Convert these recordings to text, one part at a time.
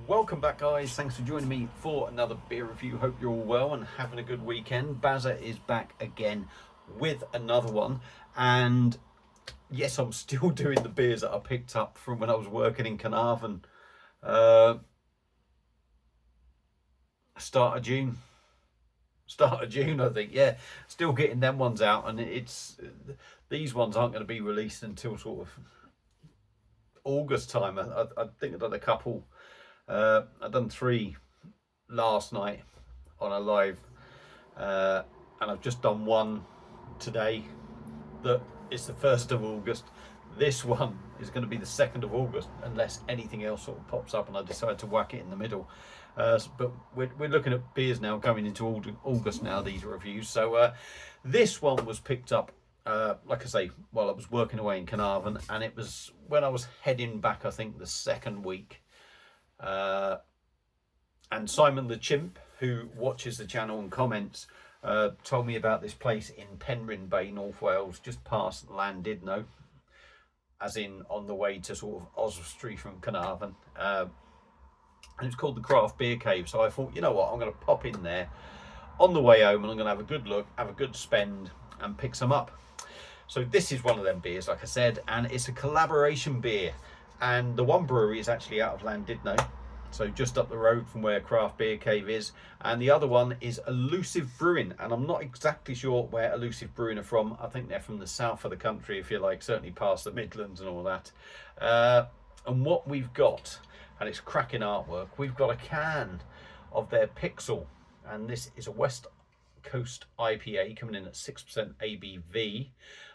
Welcome back, guys. Thanks for joining me for another beer review. Hope you're all well and having a good weekend. Bazza is back again with another one, and yes, I'm still doing the beers that I picked up from when I was working in Carnarvon. Start of June, I think. Yeah, still getting them ones out, and these ones aren't going to be released until sort of August time. I think I've done a couple. I've done 3 last night on a live, and I've just done 1 today that is the 1st of August. This one is going to be the 2nd of August unless anything else sort of pops up and I decide to whack it in the middle. But we're looking at beers now going into August now, these reviews. So this one was picked up, like I say, while I was working away in Carnarvon, and it was when I was heading back, I think the 2nd week. And Simon the Chimp, who watches the channel and comments, told me about this place in Penrhyn Bay, North Wales, just past Llandudno, as in on the way to sort of Oswestry from Carnarvon. And it's called the Craft Beer Cave. So I thought, you know what, I'm going to pop in there on the way home and I'm going to have a good look, have a good spend and pick some up. So this is one of them beers, like I said, and it's a collaboration beer. And the one brewery is actually out of Llandudno, so just up the road from where Craft Beer Cave is. And the other one is Elusive Brewing, and I'm not exactly sure where Elusive Brewing are from. I think they're from the south of the country, if you like, certainly past the Midlands and all that. And what we've got, and it's cracking artwork, we've got a can of their Picsel, and this is a West Coast IPA coming in at 6% ABV.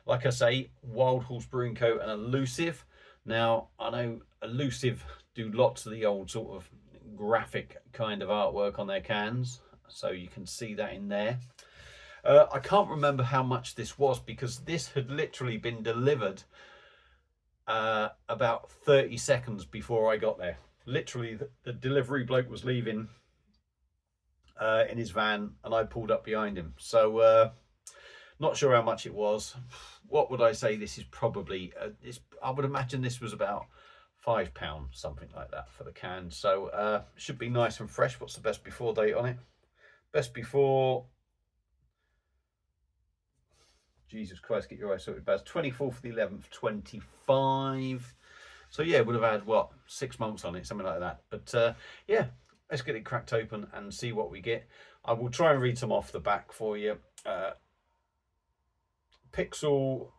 Like I say, Wild Horse Brewing Co. and Elusive. Now, I know Elusive do lots of the old sort of graphic kind of artwork on their cans, so you can see that in there. I can't remember how much this was because this had literally been delivered about 30 seconds before I got there. Literally, the delivery bloke was leaving in his van and I pulled up behind him. So, not sure how much it was. What would I say? This is probably, I would imagine this was about £5, something like that for the can. So should be nice and fresh. What's the best before date on it? Best before, Jesus Christ, get your eyes sorted, Baz. 24th of the 11th, 25. So yeah, would have had, what, 6 months on it, something like that. But yeah, let's get it cracked open and see what we get. I will try and read some off the back for you. Picsel.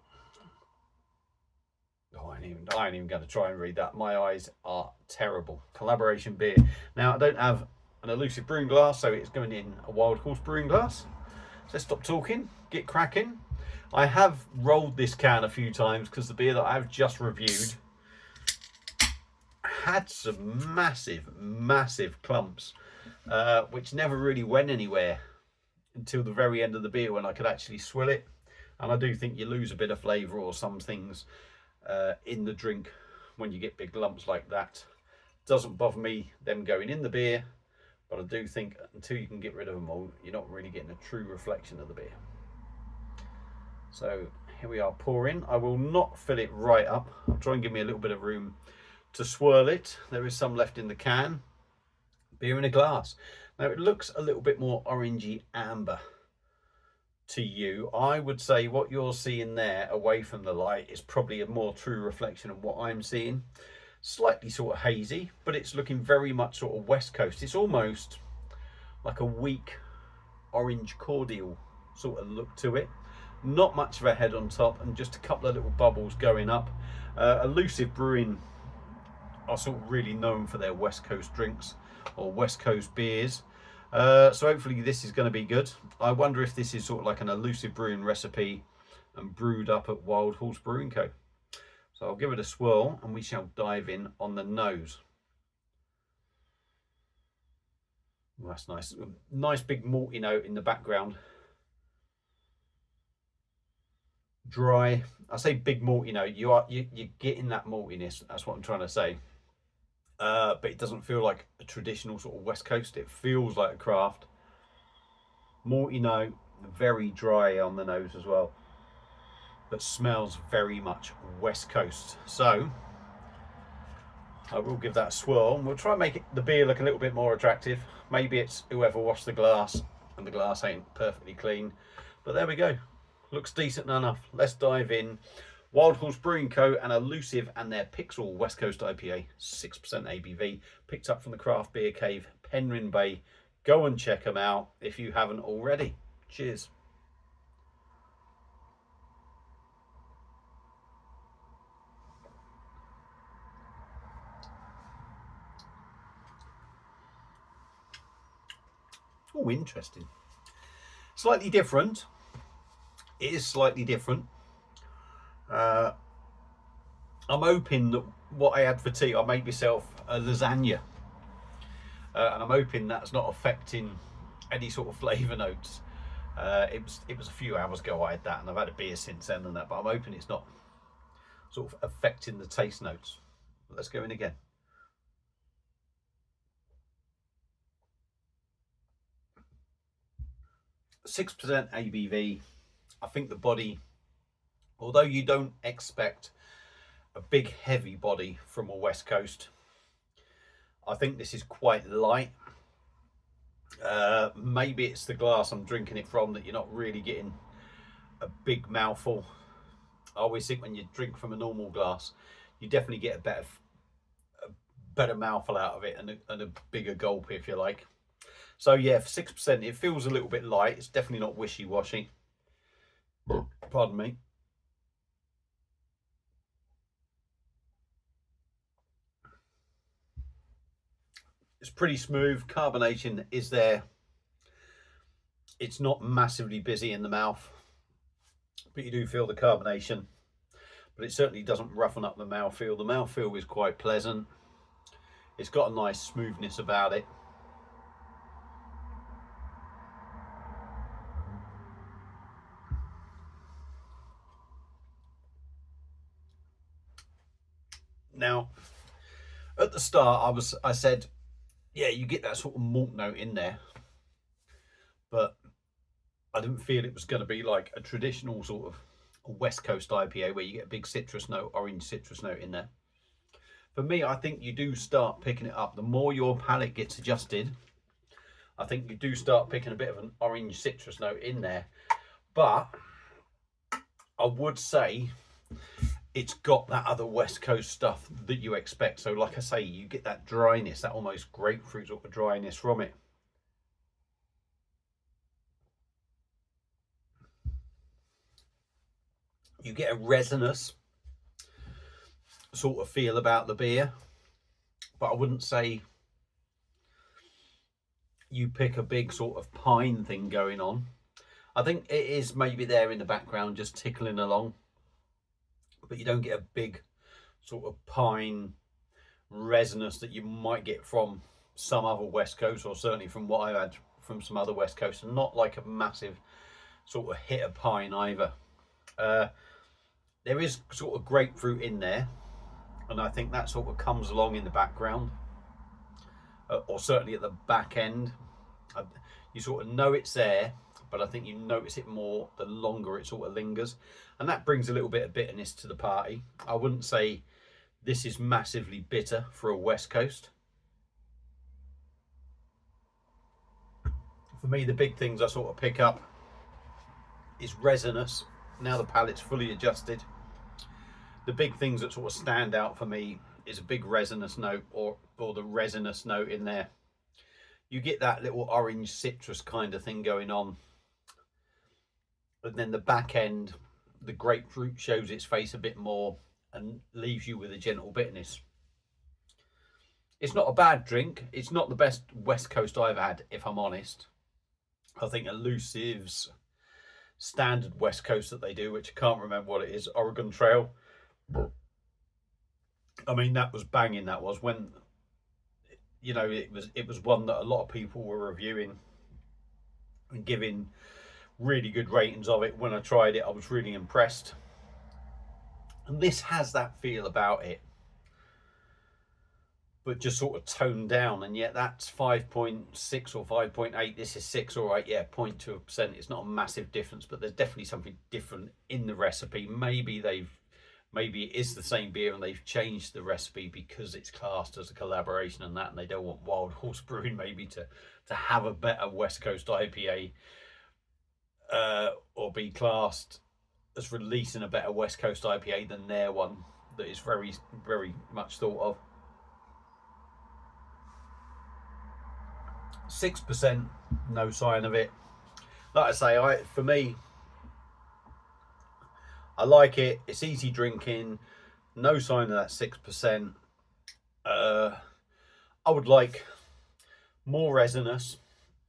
Oh, I ain't even going to try and read that. My eyes are terrible. Collaboration beer. Now, I don't have an Elusive brewing glass, so it's going in a Wild Horse brewing glass. So let's stop talking, get cracking. I have rolled this can a few times because the beer that I've just reviewed had some massive clumps, which never really went anywhere until the very end of the beer when I could actually swill it. And I do think you lose a bit of flavour or some things in the drink when you get big lumps like that. Doesn't bother me them going in the beer, but I do think until you can get rid of them all, you're not really getting a true reflection of the beer. So here we are pouring. I will not fill it right up. I'll try and give me a little bit of room to swirl it. There is some left in the can. Beer in a glass. Now it looks a little bit more orangey amber to you. I would say what you're seeing there away from the light is probably a more true reflection of what I'm seeing. Slightly sort of hazy, but it's looking very much sort of West Coast. It's almost like a weak orange cordial sort of look to it. Not much of a head on top and just a couple of little bubbles going up. Elusive Brewing are sort of really known for their West Coast drinks or West Coast beers. So hopefully this is going to be good. I wonder if this is sort of like an Elusive Brewing recipe and brewed up at Wild Horse Brewing Co. So I'll give it a swirl and we shall dive in on the nose. Well, that's nice. Nice big malty note in the background. Dry. I say big malty note. You're getting that maltiness. That's what I'm trying to say. But it doesn't feel like a traditional sort of West Coast. It feels like a craft. Malty note, very dry on the nose as well, but smells very much West Coast. So I will give that a swirl, and we'll try and make the beer look a little bit more attractive. Maybe it's whoever washed the glass and the glass ain't perfectly clean, but there we go. Looks decent enough. Let's dive in. Wild Horse Brewing Co. and Elusive and their Picsel West Coast IPA, 6% ABV, picked up from the Craft Beer Cave, Penryn Bay. Go and check them out if you haven't already. Cheers. Oh, interesting. Slightly different. It is slightly different. I'm hoping that what I had for tea, I made myself a lasagna. And I'm hoping that's not affecting any sort of flavour notes. It was a few hours ago I had that, and I've had a beer since then and that, but I'm hoping it's not sort of affecting the taste notes. But let's go in again. .6% ABV. I think the body, although you don't expect a big heavy body from a West Coast, I think this is quite light. Maybe it's the glass I'm drinking it from that you're not really getting a big mouthful. I always think when you drink from a normal glass, you definitely get a better mouthful out of it, and a bigger gulp, if you like. So yeah, for 6%, it feels a little bit light. It's definitely not wishy-washy. Pardon me. It's pretty smooth. Carbonation is there. It's not massively busy in the mouth, but you do feel the carbonation. But it certainly doesn't roughen up the mouthfeel. The mouthfeel is quite pleasant. It's got a nice smoothness about it. Now, at the start, I said, yeah, you get that sort of malt note in there, but I didn't feel it was going to be like a traditional sort of West Coast IPA where you get a big citrus note, orange citrus note in there. For me, I think you do start picking it up. The more your palate gets adjusted, I think you do start picking a bit of an orange citrus note in there. But I would say it's got that other West Coast stuff that you expect. So like I say, you get that dryness, that almost grapefruit sort of dryness from it. You get a resinous sort of feel about the beer, but I wouldn't say you pick a big sort of pine thing going on. I think it is maybe there in the background just tickling along, but you don't get a big sort of pine resinous that you might get from some other West Coast, or certainly from what I've had from some other West Coast, and not like a massive sort of hit of pine either. There is sort of grapefruit in there, and I think that sort of comes along in the background, or certainly at the back end. You sort of know it's there, but I think you notice it more the longer it sort of lingers, and that brings a little bit of bitterness to the party. I wouldn't say this is massively bitter for a West Coast. For me, the big things I sort of pick up is resinous. Now the palate's fully adjusted, the big things that sort of stand out for me is a big resinous note, or the resinous note in there. You get that little orange citrus kind of thing going on, and then the back end, the grapefruit shows its face a bit more and leaves you with a gentle bitterness. It's not a bad drink. It's not the best West Coast I've had, if I'm honest. I think Elusive's standard West Coast that they do, which I can't remember what it is, Oregon Trail. I mean, that was banging. That was when, you know, it was one that a lot of people were reviewing and giving really good ratings of it. When I tried it, I was really impressed. And this has that feel about it, but just sort of toned down. And yet that's 5.6 or 5.8. This is 6, all right, yeah, 0.2%. It's not a massive difference, but there's definitely something different in the recipe. Maybe they've maybe it is the same beer and they've changed the recipe because it's classed as a collaboration and that, and they don't want Wild Horse Brewing maybe to have a better West Coast IPA, or be classed as releasing a better West Coast IPA than their one that is very, very much thought of. 6%, no sign of it. Like I say, for me, I like it. It's easy drinking. No sign of that 6%. I would like more resinous,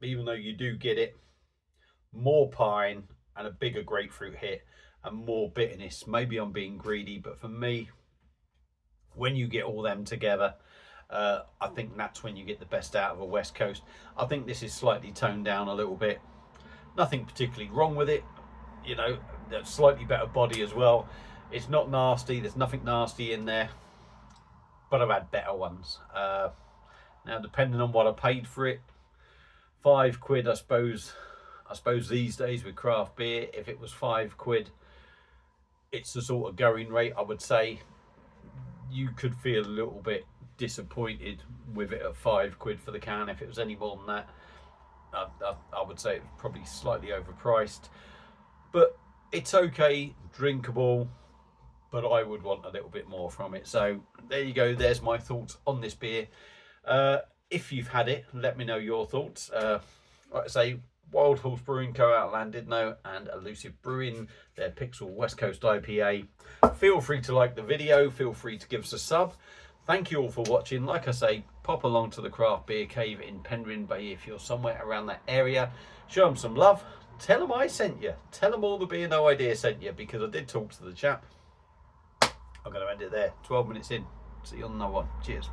even though you do get it. More pine and a bigger grapefruit hit and more bitterness. Maybe I'm being greedy, but for me, when you get all them together, I think that's when you get the best out of a West Coast. I think this is slightly toned down a little bit. Nothing particularly wrong with it. You know, slightly better body as well. It's not nasty. There's nothing nasty in there. But I've had better ones. Now, depending on what I paid for it, £5, I suppose these days with craft beer, if it was £5, it's the sort of going rate. I would say you could feel a little bit disappointed with it at £5 for the can. If it was any more than that, I would say it's probably slightly overpriced, but it's okay, drinkable, but I would want a little bit more from it. So there you go, there's my thoughts on this beer. If you've had it, let me know your thoughts. Like I say, Wild Horse Brewing Co out Llandudno and Elusive Brewing, their Picsel West Coast IPA. Feel free to like the video, feel free to give us a sub. Thank you all for watching. Like I say, pop along to the Craft Beer Cave in Penryn Bay if you're somewhere around that area. Show them some love. Tell them I sent you. Tell them all the Beer No Idea sent you, because I did talk to the chap. I'm going to end it there. 12 minutes in. See you on another one. Cheers.